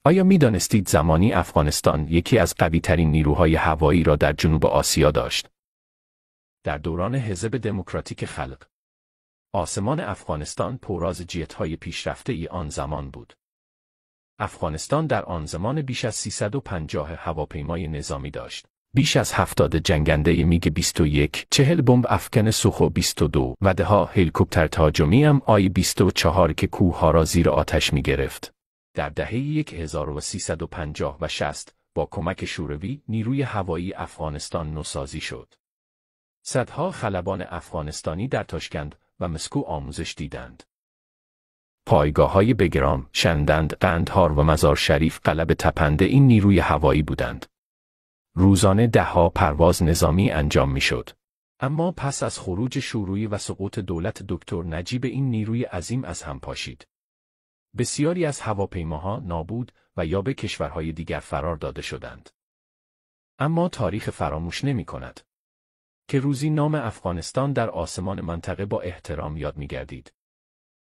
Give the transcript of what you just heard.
آیا می‌دانستید زمانی افغانستان یکی از قوی‌ترین نیروهای هوایی را در جنوب آسیا داشت؟ در دوران حزب دموکراتیک خلق، آسمان افغانستان پرراز جت‌های پیشرفته آن زمان بود. افغانستان در آن زمان بیش از 350 هواپیمای نظامی داشت. بیش از 70 جنگنده میگ 21، 40 بمب افکن سوخو 22 و ده‌ها هلیکوپتر تهاجمی MI-24 که کوه‌ها را زیر آتش می‌گرفت. در دهه 1350 و 60 با کمک شوروی نیروی هوایی افغانستان نوسازی شد. صدها خلبان افغانستانی در تاشکند و مسکو آموزش دیدند. پایگاه‌های بگرام، شندند، قندهار و مزار شریف قلب تپنده این نیروی هوایی بودند. روزانه ده‌ها پرواز نظامی انجام می‌شد. اما پس از خروج شوروی و سقوط دولت دکتر نجیب این نیروی عظیم از هم پاشید. بسیاری از هواپیماها نابود و یا به کشورهای دیگر فرار داده شدند. اما تاریخ فراموش نمی‌کند که روزی نام افغانستان در آسمان منطقه با احترام یاد می‌گردید.